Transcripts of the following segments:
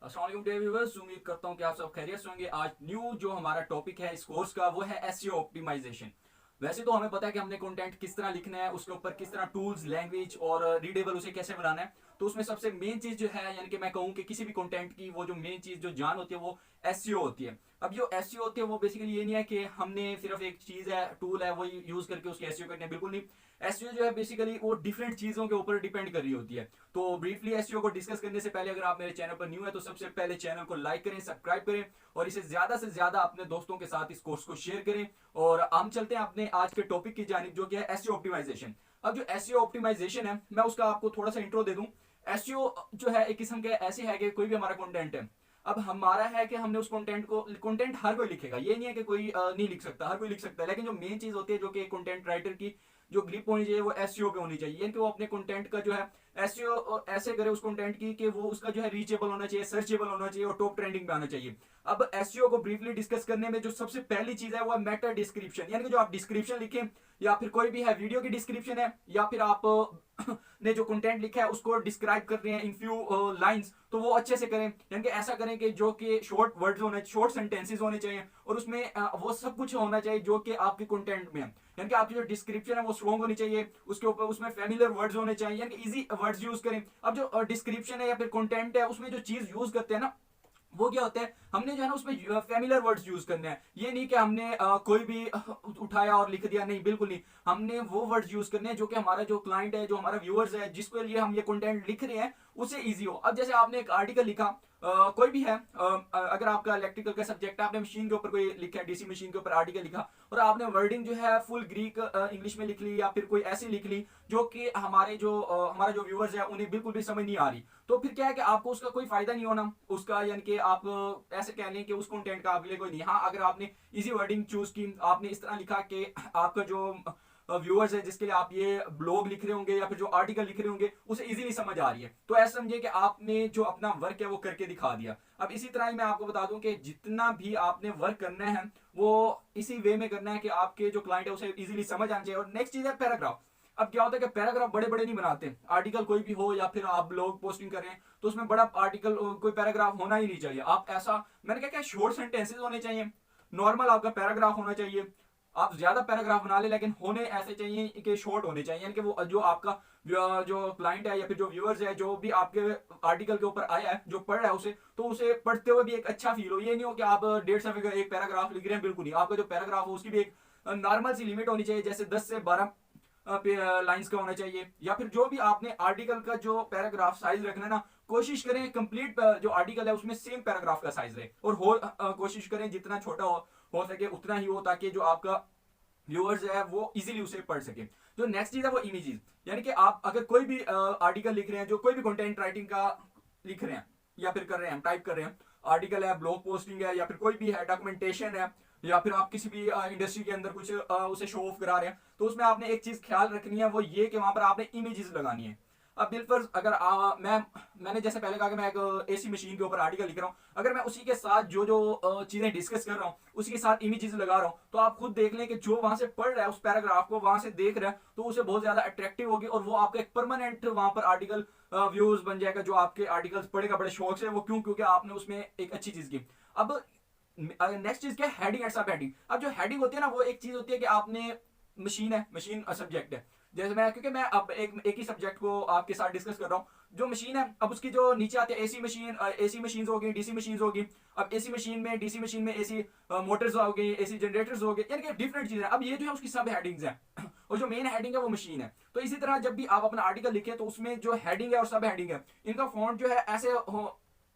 अस्सलाम वालेकुम dear viewers, उम्मीद करता हूँ कि आप सब खैरियत से होंगे। आज न्यू जो हमारा टॉपिक है इस कोर्स का वो है एसईओ ऑप्टिमाइजेशन। वैसे तो हमें पता है कि हमने कंटेंट किस तरह लिखना है, उसके ऊपर किस तरह टूल्स, लैंग्वेज और रीडेबल उसे कैसे बनाना है। तो उसमें सबसे मेन चीज जो है, यानी कि मैं कहूँ कि किसी भी कंटेंट की वो जो मेन चीज जो जान होती है वो एसईओ होती है। अब जो एसईओ होती है वो बेसिकली ये नहीं है कि हमने सिर्फ एक चीज है, टूल है, वो यूज करके उसकी एसईओ करनी है, बिल्कुल नहीं। एसईओ जो है बेसिकली वो डिफरेंट चीजों के ऊपर डिपेंड कर रही होती है। तो ब्रीफली एसईओ को डिस्कस करने से पहले अगर आप मेरे चैनल पर न्यू है तो सबसे पहले चैनल को लाइक करें, सब्सक्राइब करें और इसे ज्यादा से ज्यादा अपने दोस्तों के साथ इस कोर्स को शेयर करें। और हम चलते हैं अपने आज के टॉपिक की जानिब, जो कि है एसईओ ऑप्टिमाइजेशन। अब जो एसईओ ऑप्टिमाइजेशन है, मैं उसका आपको थोड़ा सा इंट्रो दे दूं। एसईओ जो है एक किस्म के ऐसे है कि कोई भी हमारा कंटेंट है, अब हमारा है कि हमने उस कंटेंट को, कंटेंट हर कोई लिखेगा, ये नहीं है कि कोई नहीं लिख सकता, हर कोई लिख सकता है, लेकिन जो मेन चीज होती है जो कि कंटेंट राइटर की जो ग्रिप होनी चाहिए वो एसईओ पे होनी चाहिए, यानी कि वो अपने कंटेंट का जो है एसईओ ऐसे करे उस कंटेंट की कि वो उसका जो है रीचेबल होना चाहिए, सर्चेबल होना चाहिए और टॉप ट्रेंडिंग पे आना चाहिए। अब एसईओ को ब्रीफली डिस्कस करने में जो सबसे पहली चीज है वो है मेटा डिस्क्रिप्शन, यानी कि जो आप डिस्क्रिप्शन लिखें, या फिर कोई भी है वीडियो की डिस्क्रिप्शन है, या फिर आप ने जो कंटेंट लिखा है उसको डिस्क्राइब कर रहे हैं इन फ्यू लाइंस, तो वो अच्छे से करें, यानी कि ऐसा करें कि जो कि शॉर्ट वर्ड्स होने, शॉर्ट सेंटेंसेस होने चाहिए और उसमें वो सब कुछ होना चाहिए जो कि आपके कंटेंट में है। यानी कि आपकी जो डिस्क्रिप्शन है वो स्ट्रॉन्ग होनी चाहिए, उसके ऊपर उसमें फेमिलियर वर्ड्स होने चाहिए, यानी कि इजी वर्ड्स यूज करें। अब जो डिस्क्रिप्शन है या फिर कंटेंट है उसमें जो चीज यूज करते हैं ना, वो क्या होता है, हमने जो है ना उसमें फेमिलियर वर्ड्स यूज करने हैं। ये नहीं कि हमने कोई भी उठाया और लिख दिया, नहीं, बिल्कुल नहीं। हमने वो वर्ड्स यूज करने हैं जो कि हमारा जो क्लाइंट है, जो हमारा व्यूअर्स है, जिसके लिए हम ये कंटेंट लिख रहे हैं उसे इजी हो। अब जैसे आपने एक आर्टिकल लिखा, कोई भी है, अगर आपका इलेक्ट्रिकल का सब्जेक्ट है, आपने मशीन के ऊपर कोई लिखा है, डीसी मशीन के ऊपर आर्टिकल लिखा, और आपने वर्डिंग जो है फुल ग्रीक इंग्लिश में लिख ली या फिर कोई ऐसी लिख ली जो कि हमारे जो हमारा जो व्यूअर्स है उन्हें बिल्कुल भी समझ नहीं आ रही, तो फिर क्या है कि आपको उसका कोई फायदा नहीं होना उसका, यानी कि आप ऐसे कह लें कि उस कंटेंट का आपके लिए कोई नहीं। हाँ, अगर आपने इजी वर्डिंग चूज की, आपने इस तरह लिखा कि आपका जो व्यूअर्स है जिसके लिए आप ये ब्लॉग लिख रहे होंगे या फिर जो आर्टिकल लिख रहे होंगे उसे इजीली समझ आ रही है, तो ऐसा समझिए कि आपने जो अपना वर्क है वो करके दिखा दिया। अब इसी तरह ही मैं आपको बता दूं कि जितना भी आपने वर्क करना है वो इसी वे में करना है कि आपके जो क्लाइंट है उसे इजीली समझ आना चाहिए। और नेक्स्ट चीज है पैराग्राफ। अब क्या होता है कि पैराग्राफ बड़े बड़े नहीं बनाते, आर्टिकल कोई भी हो या फिर आप ब्लॉग पोस्टिंग कर रहे हैं तो उसमें बड़ा आर्टिकल कोई पैराग्राफ होना ही नहीं चाहिए। आप ऐसा, मैंने क्या क्या शॉर्ट सेंटेंसेस होने चाहिए, नॉर्मल आपका पैराग्राफ होना चाहिए। आप ज्यादा पैराग्राफ बना ले लेकिन होने ऐसे चाहिए कि शॉर्ट होने चाहिए, यानी कि वो जो आपका जो क्लाइंट है या फिर जो व्यूअर्स है, जो भी आपके आर्टिकल के ऊपर आया है, जो पढ़ रहा है उसे, तो उसे पढ़ते हुए भी एक अच्छा फील हो। ये नहीं हो कि आप 150 का एक पैराग्राफ लिख रहे हैं, बिल्कुल नहीं। आपका जो पैराग्राफ हो उसकी भी एक नॉर्मल सी लिमिट होनी चाहिए, जैसे 10 से 12 लाइंस का होना चाहिए। या फिर जो भी आपने आर्टिकल का जो पैराग्राफ साइज रखना है ना, कोशिश करें कंप्लीट जो आर्टिकल है उसमें सेम पैराग्राफ का साइज रहे, और कोशिश करें जितना छोटा हो सके उतना ही हो, ताकि जो आपका व्यूअर्स है वो इजीली उसे पढ़ सके। जो नेक्स्ट चीज है वो इमेजेस, यानी कि आप अगर कोई भी आर्टिकल लिख रहे हैं, जो कोई भी कंटेंट राइटिंग का लिख रहे हैं या फिर कर रहे हैं, टाइप कर रहे हैं, आर्टिकल है, ब्लॉग पोस्टिंग है, या फिर कोई भी है डॉक्यूमेंटेशन है, या फिर आप किसी भी इंडस्ट्री के अंदर कुछ उसे शो ऑफ करा रहे हैं, तो उसमें आपने एक चीज ख्याल रखनी है, वो ये कि वहां पर आपने इमेजेस लगानी है। अब बिलफर्ज अगर मैंने जैसे पहले कहा कि मैं एक एसी मशीन के ऊपर आर्टिकल लिख रहा हूँ, अगर मैं उसी के साथ जो जो चीजें डिस्कस कर रहा हूँ उसी के साथ इमेजेस लगा रहा हूँ, तो आप खुद देख लें कि जो वहां से पढ़ रहा है उस पैराग्राफ को, वहां से देख रहा है, तो उसे बहुत ज्यादा अट्रैक्टिव होगी और वो आपका एक परमानेंट वहां पर आर्टिकल व्यूज बन जाएगा, जो आपके आर्टिकल्स पढ़ेगा बड़े शौक से। वो क्यों? क्योंकि आपने उसमें एक अच्छी चीज की। अब नेक्स्ट चीज क्या, हेडिंग एंड सब हेडिंग। अब जो हेडिंग होती है ना, वो एक चीज होती है कि आपने मशीन है, मशीन सब्जेक्ट है, जैसे मैं, क्योंकि मैं अब एक ही सब्जेक्ट को आपके साथ डिस्कस कर रहा हूँ। जो मशीन है, अब उसकी जो नीचे आते हैं एसी मशीन, एसी मशीन होगी, डीसी मशीन होगी। अब एसी मशीन में, डीसी मशीन में एसी मोटर्स हो गई, एसी जनरेटर्स हो गए, यानी कि डिफरेंट चीजें। अब ये जो है उसकी सब हेडिंग्स हैं और जो मेन हेडिंग है वो मशीन है। तो इसी तरह जब भी आप अपना आर्टिकल लिखें तो उसमें जो हेडिंग है और सब हेडिंग है, इनका फॉन्ट जो है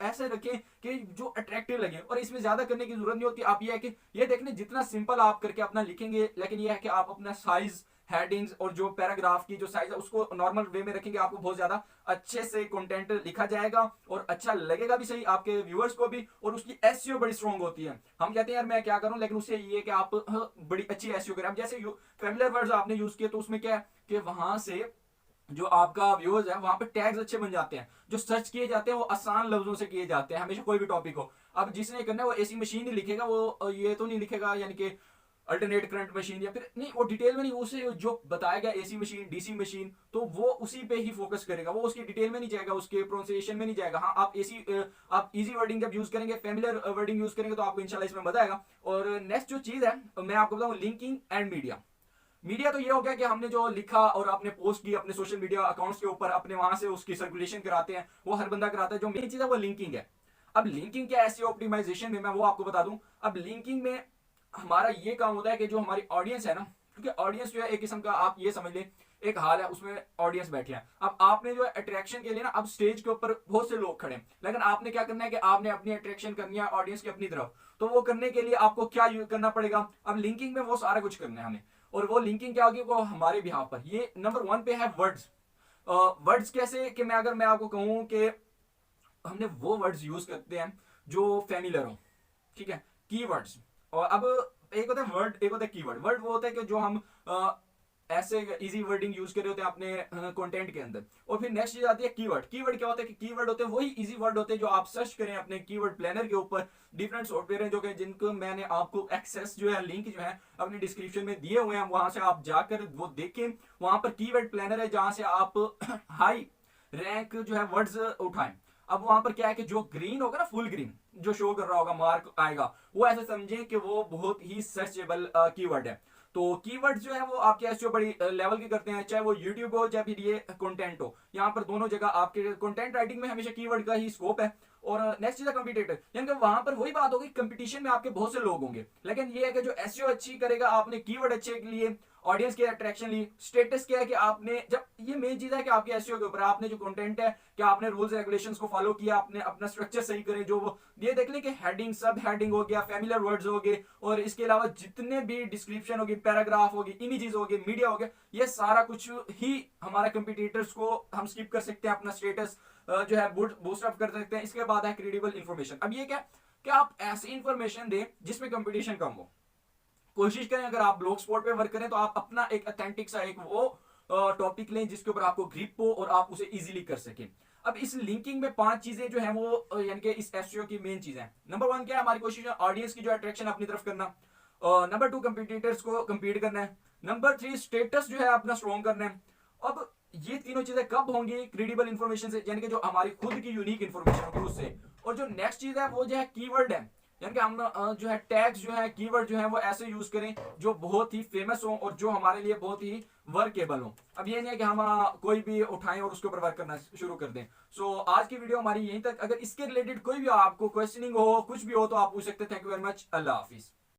ऐसे रखें कि जो अट्रैक्टिव लगे, और इसमें ज्यादा करने की जरूरत नहीं होती। आप ये है कि ये देखने जितना सिंपल आप करके अपना लिखेंगे, लेकिन ये है कि आप अपना साइज, हेडिंग्स और जो पैराग्राफ की जो साइज है उसको नॉर्मल वे में रखेंगे, आपको बहुत ज्यादा अच्छे से कंटेंट लिखा जाएगा और अच्छा लगेगा भी सही आपके व्यूअर्स को भी, और उसकी एसईओ बड़ी स्ट्रांग होती है। हम कहते हैं यार मैं क्या करूं, लेकिन उससे ये कि आप बड़ी अच्छी एसईओ करें। अब जैसे फेमिलियर वर्ड्स आपने यूज किए, तो उसमें क्या है कि वहां से जो आपका व्यूअर्स है वहां पे टैग्स अच्छे बन जाते हैं, जो सर्च किए जाते हैं वो आसान लफ्जों से किए जाते हैं हमेशा, कोई भी टॉपिक हो। अब जिसने करना है वो एसी मशीन ही लिखेगा, वो ये तो नहीं लिखेगा यानी कि अल्टरनेट करंट मशीन, या फिर नहीं वो डिटेल में नहीं, उसे जो बताया गया एसी मशीन, डीसी मशीन, तो वो उसी पे ही फोकस करेगा, वो उसकी डिटेल में नहीं जाएगा, उसके प्रोनाउंसिएशन में नहीं जाएगा। हाँ आप एसी आप इजी वर्डिंग जब यूज करेंगे, फेमिलियर वर्डिंग यूज करेंगे, तो आपको इंशाल्लाह इसमें मजा आएगा। और नेक्स्ट जो चीज है मैं आपको बताऊं, लिंकिंग एंड मीडिया। मीडिया तो ये हो गया कि हमने जो लिखा और आपने पोस्ट की अपने सोशल मीडिया अकाउंट्स के ऊपर, अपने वहां से उसकी सर्कुलेशन कराते हैं, वो हर बंदा कराता है। जो मेन चीज है वो लिंकिंग है। अब लिंकिंग क्या है एसईओ ऑप्टिमाइजेशन में, मैं वो आपको बता दूं। अब लिंकिंग में हमारा ये काम होता है कि जो हमारी ऑडियंस है ना, क्योंकि ऑडियंस जो है एक किस्म का आप ये समझ लें एक हाल है, उसमें ऑडियंस बैठे हैं। अब आपने जो है अट्रैक्शन के लिए ना, अब स्टेज के ऊपर बहुत से लोग खड़े हैं, लेकिन आपने क्या करना है कि आपने अपनी अट्रैक्शन करनी है ऑडियंस की अपनी तरफ। तो वो करने के लिए आपको क्या करना पड़ेगा, अब लिंकिंग में वो सारा कुछ करना है हमें। और वो लिंकिंग क्या होगी, वो हमारे बिहाफ पर। ये नंबर 1 पे है वर्ड्स। वर्ड्स कैसे कि मैं आपको कहूं कि हमने वो वर्ड्स यूज करते हैं जो फेमिलियर हो, ठीक है, कीवर्ड्स। और अब एक होता है वर्ड, एक होता है कीवर्ड। वर्ड वो होता है कि जो हम ऐसे इजी वर्डिंग यूज कर रहे होते हैं अपने कंटेंट के अंदर। और फिर नेक्स्ट चीज आती है कीवर्ड। कीवर्ड क्या होता है कि कीवर्ड होते हैं वही इजी वर्ड होते हैं जो आप सर्च करें अपने कीवर्ड प्लानर के ऊपर। डिफरेंट सॉफ्टवेयर हैं जो कि जिनको मैंने आपको एक्सेस जो है लिंक जो है अपनी डिस्क्रिप्शन में दिए हुए हैं, वहां से आप जाकर वो देखें। वहां पर कीवर्ड प्लानर है जहां से आप हाई रैंक जो है वर्ड्स उठाएं। अब वहां पर क्या है कि जो ग्रीन होगा ना, फुल ग्रीन जो शो कर रहा होगा, मार्क आएगा, वो ऐसे समझें कि वो बहुत ही सर्चेबल कीवर्ड है। तो कीवर्ड्स जो है वो आपके एसईओ बड़ी लेवल के करते हैं, चाहे वो यूट्यूब हो चाहे फिर ये कंटेंट हो। यहाँ पर दोनों जगह आपके कंटेंट राइटिंग में हमेशा कीवर्ड का ही स्कोप है। और नेक्स्ट चीज है कंपटीटर, यानी कि वहां पर वही बात होगी, कंपटीशन में आपके बहुत से लोग होंगे, लेकिन ये है कि जो एसईओ अच्छी करेगा, आपने कीवर्ड अच्छे के लिए ऑडियंस की अट्रैक्शन ली। स्टेटस क्या है कि आपने जब, ये मेन चीज है कि आपके एसईओ के ऊपर आपने जो कंटेंट है कि आपने रूल्स रेगुलेशंस को फॉलो किया, आपने अपना स्ट्रक्चर सही करे। जो ये देख लें कि हेडिंग, सब हेडिंग हो गया, फेमिलियर वर्ड्स हो गए, और इसके अलावा जितने भी डिस्क्रिप्शन होगी, पैराग्राफ होगी, इमेजेस हो गए, मीडिया हो गया, ये सारा कुछ ही हमारा कंपटीटर्स को हम स्किप कर सकते हैं, अपना स्टेटस जो है बूस्ट अप कर सकते हैं। इसके बाद है क्रेडिबल इंफॉर्मेशन। अब ये क्या कि आप ऐसी इंफॉर्मेशन दें जिसमें कंपटीशन कम हो। कोशिश करें अगर आप ब्लॉग स्पॉट पे वर्क करें तो आप अपना एक ऑथेंटिक सा एक वो टॉपिक लें जिसके ऊपर आपको ग्रिप हो और आप उसे इजीली कर सकें। अब इस लिंकिंग में 5 चीजें जो है वो यानी कि इस एसईओ की मेन चीजें हैं। नंबर 1 क्या है, हमारी कोशिश है ऑडियंस की जो अट्रैक्शन अपनी तरफ करना। नंबर 2 कंपटीटर्स को कंपीट करना है। नंबर 3 स्टेटस जो है अपना स्ट्रॉन्ग करना है। अब ये तीनों चीजें कब होंगी, क्रेडिबल इंफॉर्मेशन से, यानी कि जो हमारी खुद की यूनिक इंफॉर्मेशन होगी उससे। और जो नेक्स्ट चीज है वो जो है कीवर्ड है, यानी कि हम जो है टैग्स जो है, कीवर्ड जो है वो ऐसे यूज करें जो बहुत ही फेमस हो और जो हमारे लिए बहुत ही वर्केबल हो। अब ये नहीं है कि हम कोई भी उठाएं और उसके ऊपर वर्क करना शुरू कर दें। सो आज की वीडियो हमारी यहीं तक। अगर इसके रिलेटेड कोई भी आपको क्वेश्चनिंग हो, कुछ भी हो, तो आप पूछ सकते हैं। Thank you very much. Allah Hafiz.